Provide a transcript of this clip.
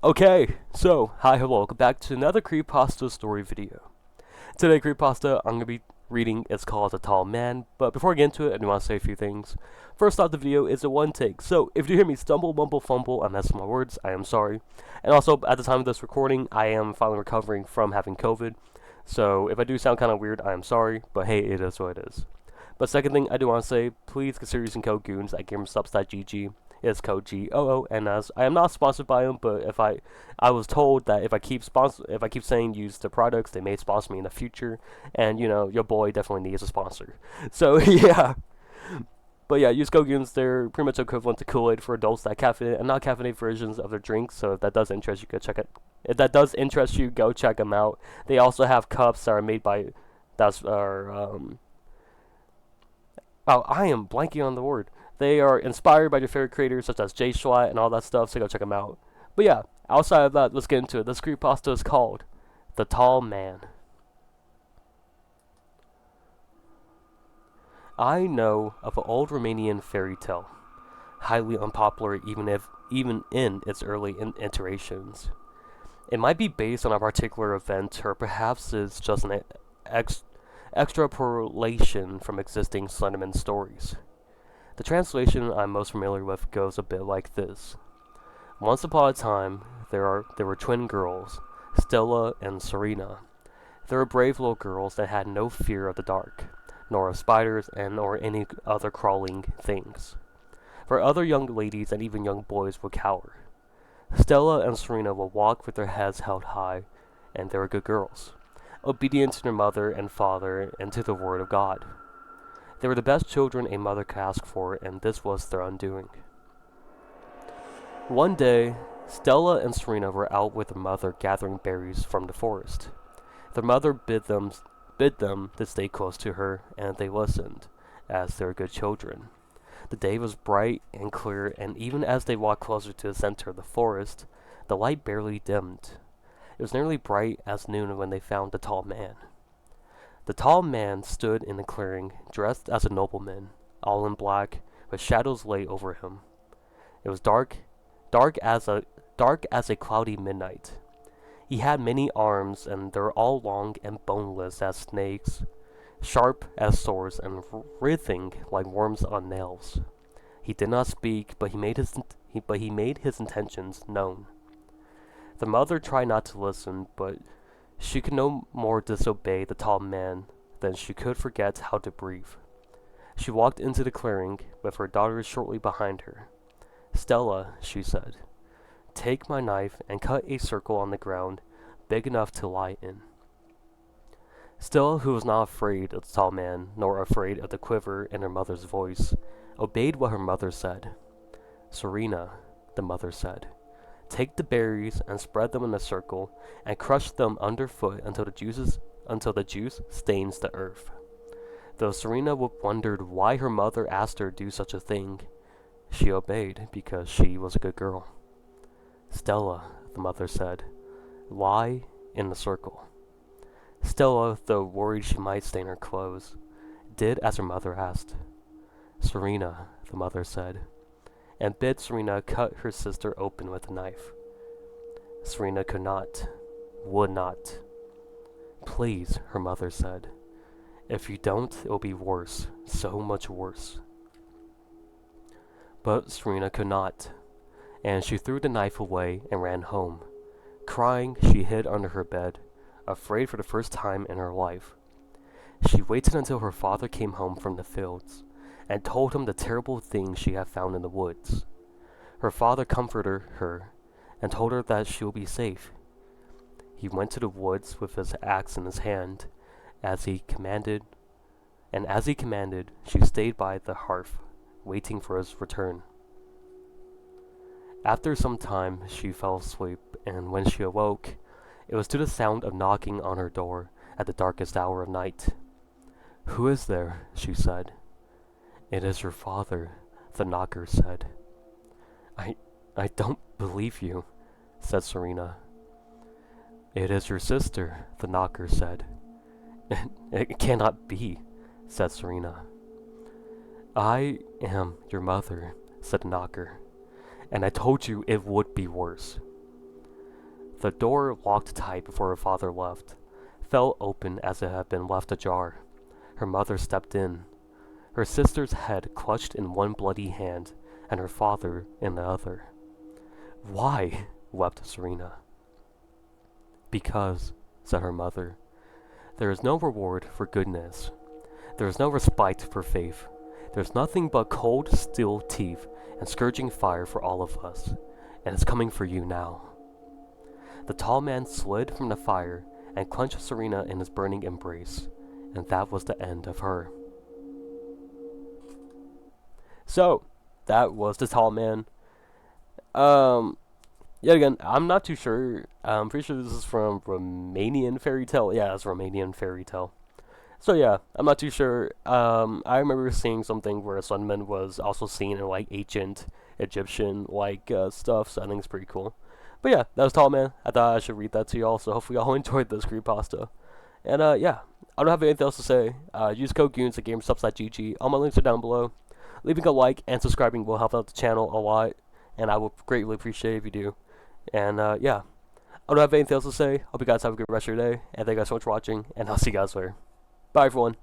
Okay, so, hi, hello, welcome back to another Creepypasta Story video. Today, Creepypasta I'm going to be reading is called The Tall Man, but before I get into it, I do want to say a few things. First off, the video is a one take, so if you hear me stumble, mumble, fumble, and mess with my words, I am sorry. And also, at the time of this recording, I am finally recovering from having COVID, so if I do sound kind of weird, I am sorry, but hey, it is what it is. But second thing I do want to say, please consider using code GOONS at gamersubs.gg. It's code GOONS. I am not sponsored by them, but if I was told that if I keep saying use the products, they may sponsor me in the future, and you know your boy definitely needs a sponsor. So yeah. But yeah, use code GOONS. They're pretty much equivalent to Kool-Aid for adults that caffeinate and not caffeinated versions of their drinks. So if that does interest you, go check it. If that does interest you, go check them out. They also have cups that are made by Oh, I am blanking on the word. They are inspired by your favorite creators such as Jay Schlatt and all that stuff, so go check them out. But yeah, outside of that, let's get into it. This creepypasta is called The Tall Man. I know of an old Romanian fairy tale, highly unpopular even in its early iterations. It might be based on a particular event, or perhaps it's just an extrapolation from existing Slenderman stories. The translation I'm most familiar with goes a bit like this. Once upon a time, there were twin girls, Stella and Serena. They were brave little girls that had no fear of the dark, nor of spiders or any other crawling things. For other young ladies and even young boys would cower. Stella and Serena would walk with their heads held high, and they were good girls, obedient to their mother and father and to the word of God. They were the best children a mother could ask for, and this was their undoing. One day, Stella and Serena were out with their mother gathering berries from the forest. Their mother bid them to stay close to her, and they listened, as they were good children. The day was bright and clear, and even as they walked closer to the center of the forest, the light barely dimmed. It was nearly bright as noon when they found the tall man. The tall man stood in the clearing, dressed as a nobleman, all in black, with shadows lay over him. It was dark as a cloudy midnight. He had many arms, and they were all long and boneless as snakes, sharp as swords, and writhing like worms on nails. He did not speak, but he made his intentions known. The mother tried not to listen, but she could no more disobey the tall man than she could forget how to breathe. She walked into the clearing, with her daughters shortly behind her. Stella, she said, take my knife and cut a circle on the ground big enough to lie in. Stella, who was not afraid of the tall man, nor afraid of the quiver in her mother's voice, obeyed what her mother said. Serena, the mother said, take the berries and spread them in a circle and crush them underfoot until the juice stains the earth. Though Serena wondered why her mother asked her to do such a thing, she obeyed because she was a good girl. Stella, the mother said, lie in the circle. Stella, though worried she might stain her clothes, did as her mother asked. Serena, the mother said, and bid Serena cut her sister open with a knife. Serena could not, would not. Please, her mother said. If you don't, it will be worse, so much worse. But Serena could not, and she threw the knife away and ran home. Crying, she hid under her bed, afraid for the first time in her life. She waited until her father came home from the fields, and told him the terrible thing she had found in the woods. Her father comforted her, and told her that she would be safe. He went to the woods with his axe in his hand, as he commanded, she stayed by the hearth, waiting for his return. After some time, she fell asleep, and when she awoke, it was to the sound of knocking on her door at the darkest hour of night. Who is there? She said. It is your father, the knocker said. I don't believe you, said Serena. It is your sister, the knocker said. It cannot be, said Serena. I am your mother, said the knocker, and I told you it would be worse. The door, locked tight before her father left, fell open as it had been left ajar. Her mother stepped in, her sister's head clutched in one bloody hand and her father in the other. "Why?" wept Serena. "Because," said her mother, "there is no reward for goodness. There is no respite for faith. There's nothing but cold steel teeth and scourging fire for all of us, and it's coming for you now." The tall man slid from the fire and clenched Serena in his burning embrace, and that was the end of her. So, that was the tall man. Yet again, I'm not too sure. I'm pretty sure this is from Romanian fairy tale. Yeah, it's Romanian fairy tale. So yeah, I'm not too sure. I remember seeing something where Sunman was also seen in like ancient Egyptian stuff, so I think it's pretty cool. But yeah, that was Tall Man. I thought I should read that to y'all, so hopefully y'all enjoyed this creepypasta. And yeah, I don't have anything else to say. Use code GOONS at GameStop.gg. All my links are down below. Leaving a like and subscribing will help out the channel a lot, and I would greatly appreciate it if you do. And yeah, I don't have anything else to say. Hope you guys have a good rest of your day, and thank you guys so much for watching, and I'll see you guys later. Bye, everyone.